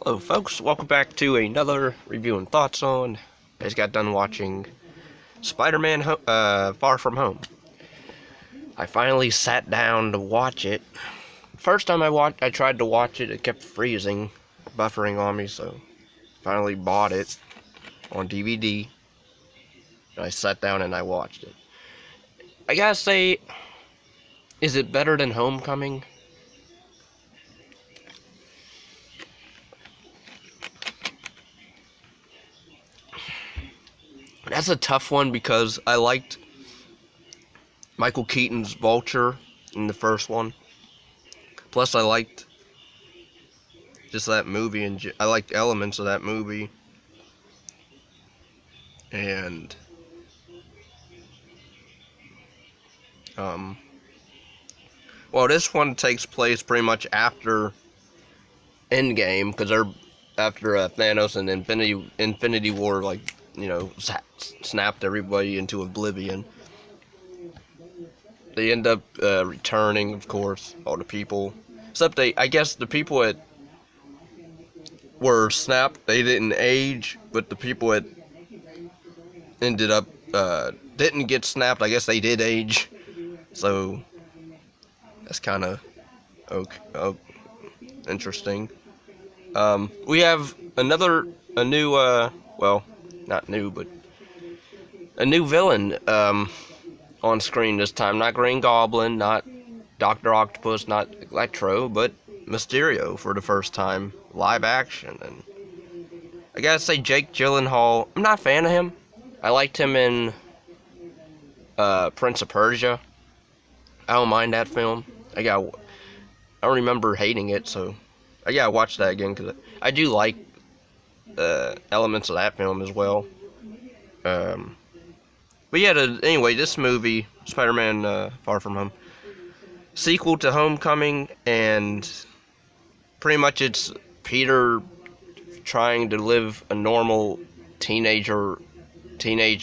Hello folks, welcome back to another review and thoughts on. I just got done watching Spider-Man Far From Home. I finally sat down to watch it. First time I tried to watch it, it kept freezing, buffering on me, so finally bought it on DVD. And I sat down and I watched it. I gotta say, is it better than Homecoming? That's a tough one because I liked Michael Keaton's Vulture in the first one. Plus, I liked just that movie, and I liked elements of that movie. And, well, this one takes place pretty much after Endgame, because they're after Thanos and Infinity War, like, snapped everybody into oblivion. They end up returning, of course, all the people. Except I guess the people that were snapped, they didn't age, but the people that ended up, didn't get snapped, I guess they did age. So, that's kind of interesting. We have a new, well, not new, but a new villain, on screen this time. Not Green Goblin, not Dr. Octopus, not Electro, but Mysterio for the first time, live action. And I gotta say, Jake Gyllenhaal, I'm not a fan of him. I liked him in Prince of Persia. I don't mind that film. I don't remember hating it, so I gotta watch that again, because I do like elements of that film as well. But yeah, anyway, this movie, Spider-Man Far From Home, sequel to Homecoming, and pretty much it's Peter trying to live a normal teenage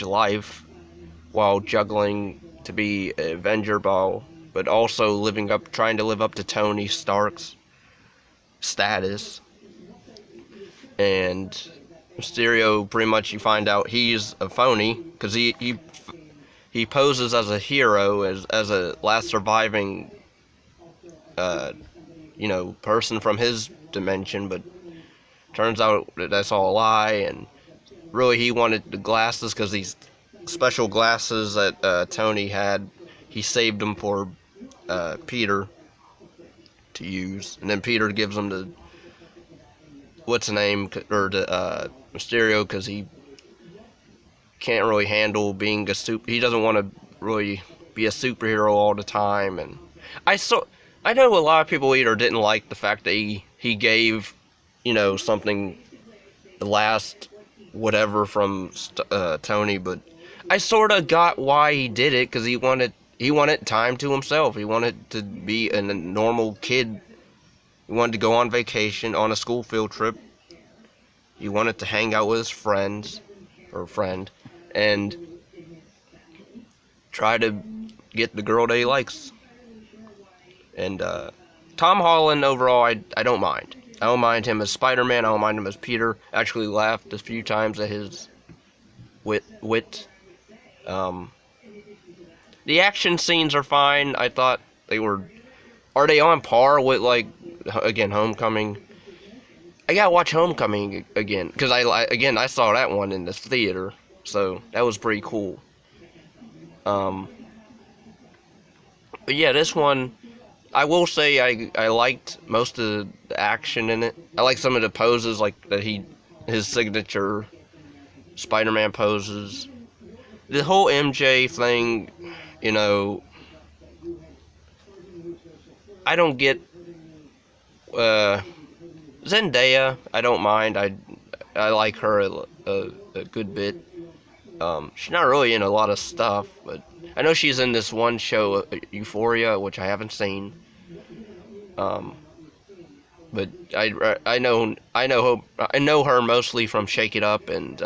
life while juggling to be an Avenger but also trying to live up to Tony Stark's status. And Mysterio, pretty much you find out he's a phony, because he poses as a hero, as a last surviving person from his dimension, but turns out that that's all a lie. And really he wanted the glasses, because these special glasses that Tony had, he saved them for Peter to use, and then Peter gives them to Mysterio, because he can't really handle being he doesn't want to really be a superhero all the time. And I know a lot of people either didn't like the fact that he gave, something, the last whatever from Tony, but I sort of got why he did it, because he wanted time to himself. He wanted to be a normal kid. He wanted to go on vacation, on a school field trip. He wanted to hang out with his friend, and try to get the girl that he likes. And Tom Holland, overall, I don't mind. I don't mind him as Spider-Man. I don't mind him as Peter. I actually laughed a few times at his wit. The action scenes are fine. I thought they were... Are they on par with, again, Homecoming? I gotta watch Homecoming again, because I saw that one in the theater, so that was pretty cool. But yeah, this one, I will say I liked most of the action in it. I like some of the poses, his signature Spider-Man poses. The whole MJ thing, I don't get Zendaya. I don't mind. I like her a good bit. She's not really in a lot of stuff, but I know she's in this one show, Euphoria, which I haven't seen. But I know her mostly from Shake It Up and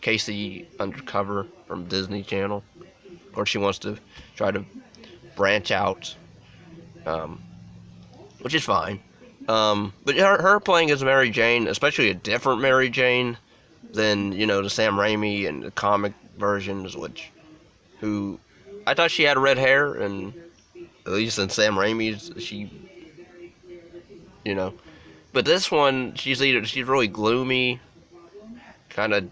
Casey Undercover from Disney Channel. Of course, she wants to try to branch out, which is fine. But her playing as Mary Jane, especially a different Mary Jane than the Sam Raimi and the comic versions, who I thought she had red hair, and at least in Sam Raimi's, you know. But this one, she's really gloomy, kind of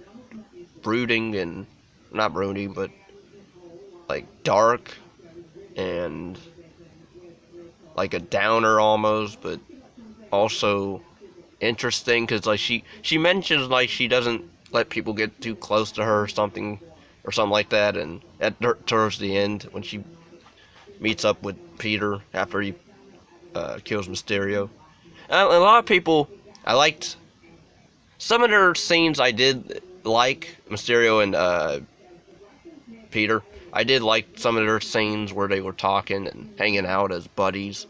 brooding, and not brooding, but like dark and like a downer almost, but also interesting because like she mentions like she doesn't let people get too close to her or something like that, and towards the end when she meets up with Peter after he kills Mysterio. A lot of people, I liked some of their scenes. I did like Mysterio and Peter. I did like some of their scenes where they were talking and hanging out as buddies.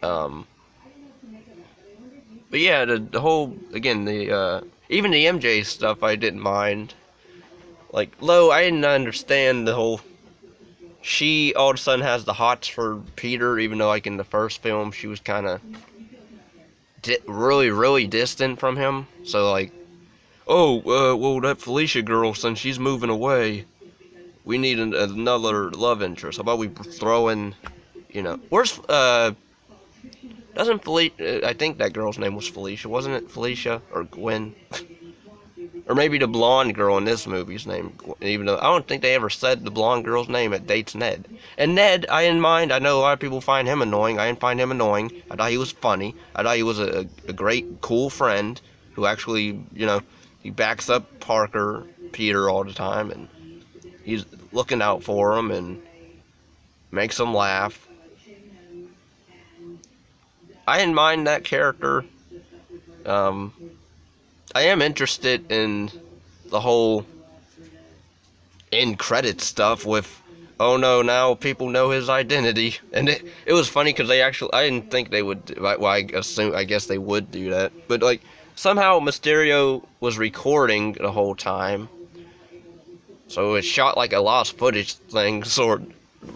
Um, but yeah, the whole again the even the MJ stuff I didn't mind. Like I didn't understand the whole. She all of a sudden has the hots for Peter, even though like in the first film she was kind of really distant from him. So like, well that Felicia girl, since she's moving away, we need another love interest. How about we throw in, where's doesn't Felicia? I think that girl's name was Felicia, wasn't it? Felicia or Gwen? Or maybe the blonde girl in this movie's name, even though I don't think they ever said the blonde girl's name. It dates Ned. And Ned, I didn't mind. I know a lot of people find him annoying. I didn't find him annoying. I thought he was funny. I thought he was a great, cool friend who actually, he backs up Peter all the time, and he's looking out for him and makes him laugh. I didn't mind that character. I am interested in the whole end credit stuff with, oh no, now people know his identity. And it was funny because I didn't think they would, well, I guess they would do that. But like, somehow Mysterio was recording the whole time. So it shot like a lost footage thing,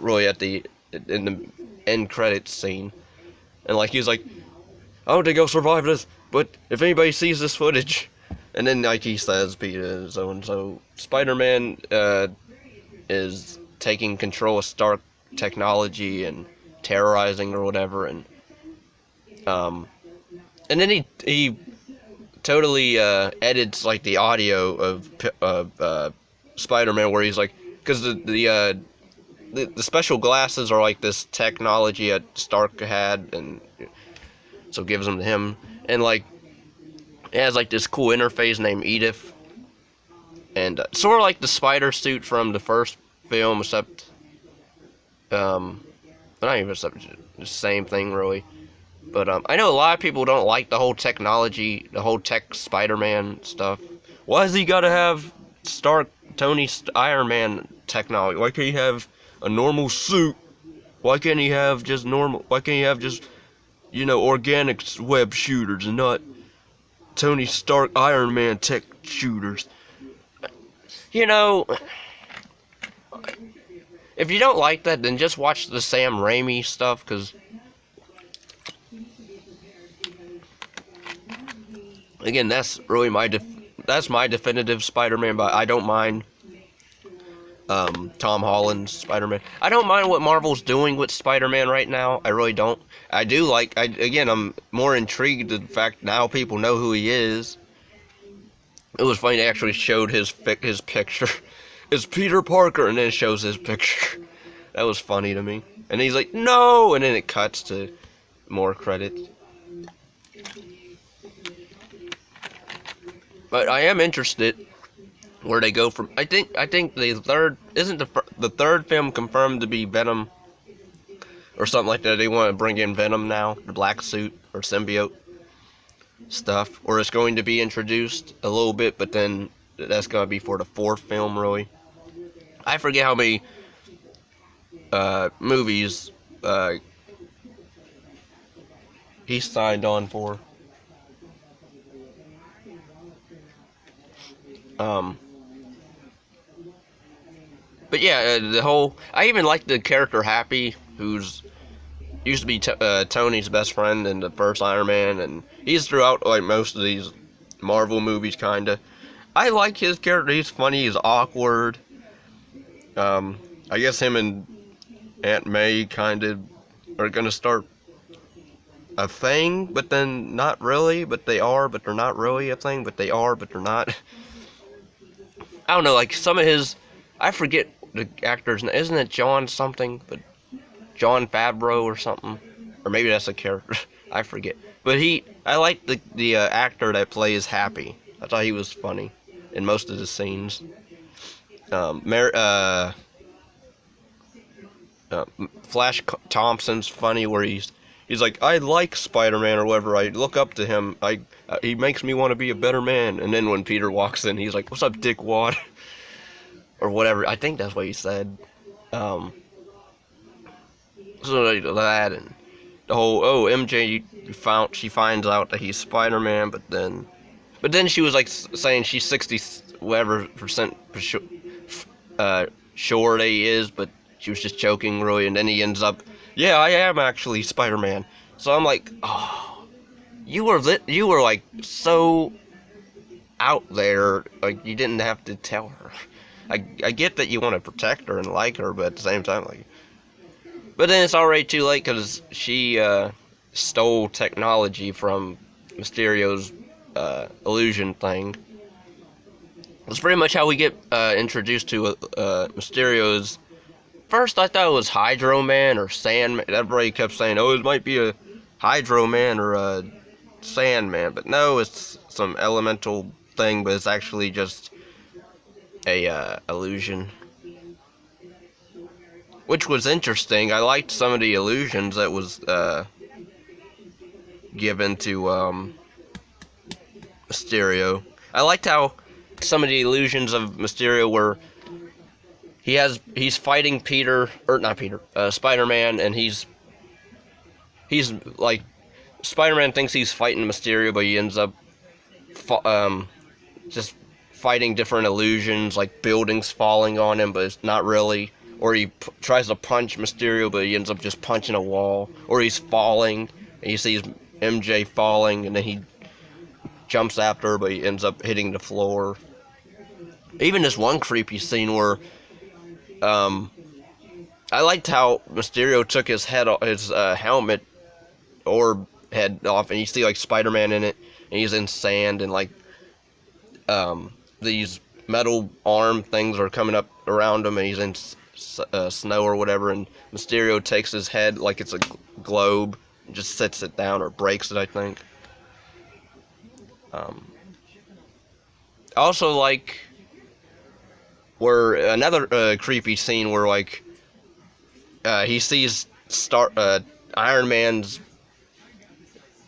really in the end credits scene. And like, he was like, I don't think I'll survive this, but if anybody sees this footage, and then like he says, Peter, so Spider-Man is taking control of Stark technology and terrorizing or whatever, and then he totally edits like the audio of Spider-Man where he's like, because the special glasses are like this technology that Stark had, and so gives them to him, and like it has like this cool interface named Edith, and sort of like the spider suit from the first film, except not even except the same thing really. But I know a lot of people don't like the whole technology, the whole tech Spider-Man stuff. Why does he gotta have Tony Iron Man technology? Why can't he have a normal suit? Why can't he have just normal? Why can't he have just organic web shooters and not Tony Stark Iron Man tech shooters? If you don't like that, then just watch the Sam Raimi stuff, because again, that's really that's my definitive Spider-Man, but I don't mind Tom Holland's Spider-Man. I don't mind what Marvel's doing with Spider-Man right now. I really don't. I do like, I'm more intrigued at the fact now people know who he is. It was funny, they actually showed his picture. It's Peter Parker, and then it shows his picture. That was funny to me. And he's like, no! And then it cuts to more credits. But I am interested where they go from. I think the third isn't the third film confirmed to be Venom or something like that. They want to bring in Venom now, the black suit or symbiote stuff, or it's going to be introduced a little bit, but then that's going to be for the fourth film, really. I forget how many movies he signed on for. But yeah, the whole. I even like the character Happy, who's, used to be Tony's best friend in the first Iron Man, and he's throughout like most of these Marvel movies, kinda. I like his character. He's funny. He's awkward. I guess him and Aunt May kind of are gonna start a thing, but then not really. But they are, but they're not really a thing. But they are, but they're not. I don't know. Like some of his, I forget the actor's name. Isn't it John something? But John Favreau or something, or maybe that's a character. I forget. But I like the actor that plays Happy. I thought he was funny in most of the scenes. Flash Thompson's funny where he's like, I like Spider-Man or whatever. I look up to him. He makes me want to be a better man. And then when Peter walks in, he's like, what's up, Dick Wad? Or whatever. I think that's what he said. So that and the whole MJ she finds out that he's Spider-Man, but then she was like saying she's 60 whatever percent sure that he is, but she was just joking really, and then he ends up, yeah, I am actually Spider-Man. So I'm like, oh, you were like so out there, like you didn't have to tell her. I get that you want to protect her and like her, but at the same time, like. But then it's already too late because she stole technology from Mysterio's illusion thing. That's pretty much how we get introduced to Mysterio's. First, I thought it was Hydro Man or Sandman. Everybody kept saying, oh, it might be a Hydro Man or a Sandman. But no, it's some elemental thing, but it's actually just a illusion. Which was interesting. I liked some of the illusions that was given to Mysterio. I liked how some of the illusions of Mysterio were he's fighting Spider-Man, and he's like, Spider-Man thinks he's fighting Mysterio, but he ends up just fighting different illusions, like buildings falling on him, but it's not really. Or he tries to punch Mysterio, but he ends up just punching a wall. Or he's falling, and you see MJ falling, and then he jumps after her, but he ends up hitting the floor. Even this one creepy scene where I liked how Mysterio took his helmet or head off, and you see like Spider-Man in it, and he's in sand, and like these metal arm things are coming up around him, and he's in snow or whatever, and Mysterio takes his head like it's a globe and just sets it down or breaks it, I think. I also like where another creepy scene where like he sees Iron Man's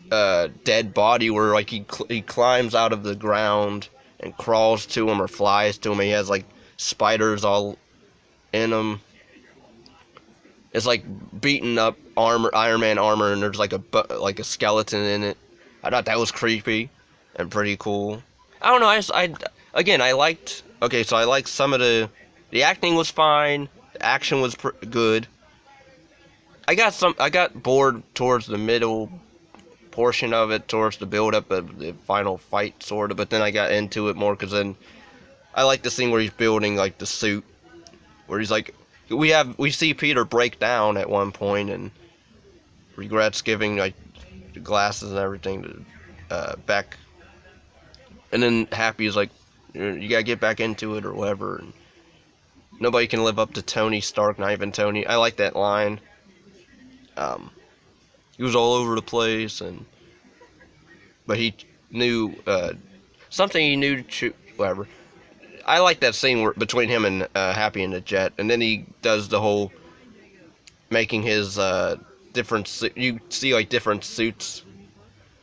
dead body, where like he climbs out of the ground and crawls to him or flies to him. He has like spiders all in him. It's like beaten up Iron Man armor, and there's like a skeleton in it. I thought that was creepy and pretty cool. I don't know. I liked. Okay, so I liked some of the acting was fine. The action was good. I got bored towards the middle portion of it, towards the build up of the final fight, sort of. But then I got into it more because then I like the scene where he's building like the suit, where he's like, we see Peter break down at one point and regrets giving like the glasses and everything to Beck, and then Happy is like, you gotta get back into it or whatever. And nobody can live up to Tony Stark, not even Tony. I like that line. He was all over the place, but he knew something. He knew whatever. I like that scene between him and Happy in the jet, and then he does the whole making his different. You see like different suits,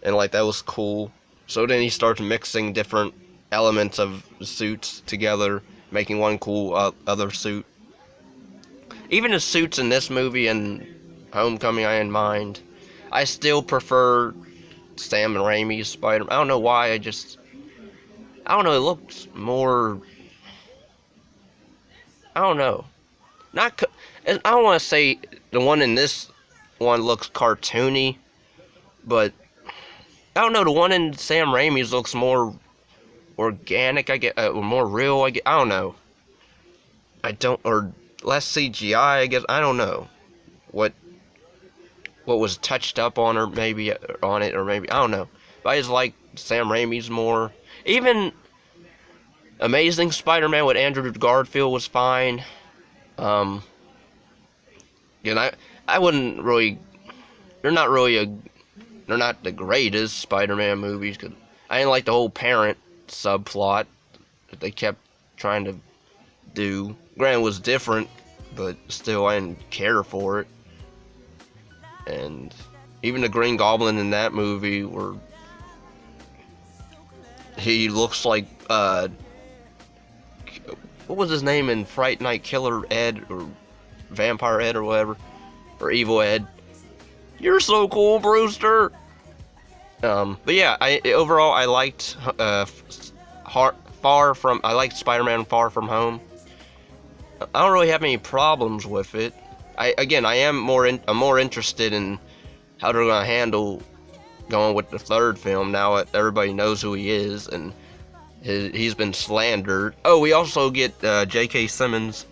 and like that was cool. So then he starts mixing different elements of suits together, making one cool other suit. Even the suits in this movie and Homecoming, I didn't mind. I still prefer Sam Raimi's Spider-Man. I don't know why. I don't know. It looked more. I don't know. I don't want to say the one in this one looks cartoony, but I don't know. The one in Sam Raimi's looks more organic. Or more real. I don't know. Or less CGI. I guess I don't know what was touched up on, or maybe on it, or maybe I don't know. But I just like Sam Raimi's more. Even Amazing Spider-Man with Andrew Garfield was fine. And I wouldn't really. They're not really they're not the greatest Spider-Man movies. Cause I didn't like the whole parent subplot that they kept trying to do. Granted, it was different, but still, I didn't care for it. And even the Green Goblin in that movie, where he looks like what was his name in Fright Night, Killer Ed or Vampire Ed or whatever, or Evil Ed. You're so cool, Brewster. But yeah, overall I liked I liked Spider-Man Far From Home. I don't really have any problems with it. I'm more interested in how they're gonna handle going with the third film now that everybody knows who he is and he's been slandered. Oh, we also get J.K. Simmons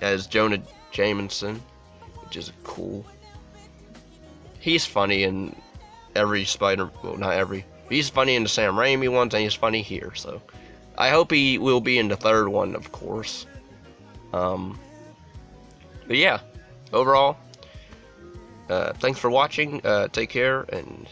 as Jonah Jameson, which is cool. He's funny in every not every. He's funny in the Sam Raimi ones, and he's funny here. So I hope he will be in the third one, of course. But yeah, overall, thanks for watching. Take care, and